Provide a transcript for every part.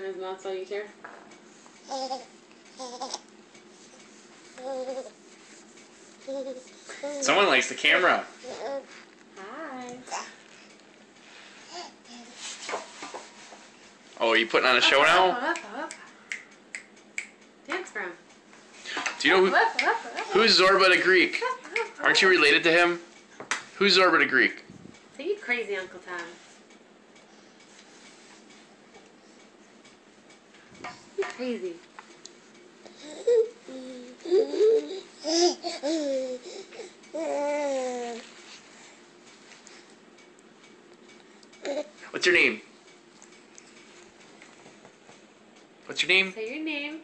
his mouth so you hear. Someone likes the camera. Hi. Oh, are you putting on a show now? Dance for him. Do you know who's Zorba the Greek? Aren't you related to him? Who's Zorba the Greek? So you crazy, Uncle Tom. You crazy. What's your name? What's your name? Say your name.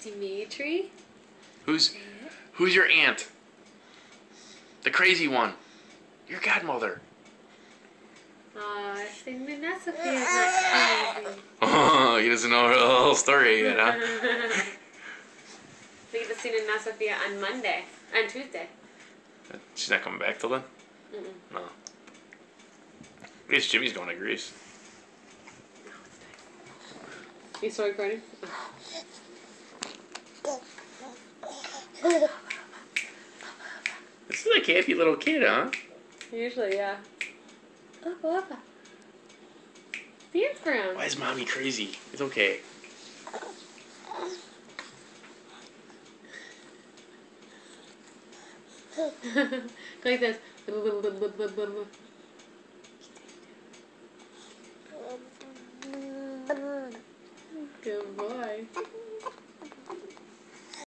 Dimitri. Who's your aunt? The crazy one. Your godmother. Aw, sing the Nessa is not crazy. Oh, he doesn't know her whole story yet, huh? We get to see Nina Sophia on Monday. On Tuesday. She's not coming back till then? Mm-mm. No. I guess Jimmy's going to Greece. You still recording? This is like a happy little kid, huh? Usually, yeah. Up. Dance for him. Why is mommy crazy? It's okay. Go like this.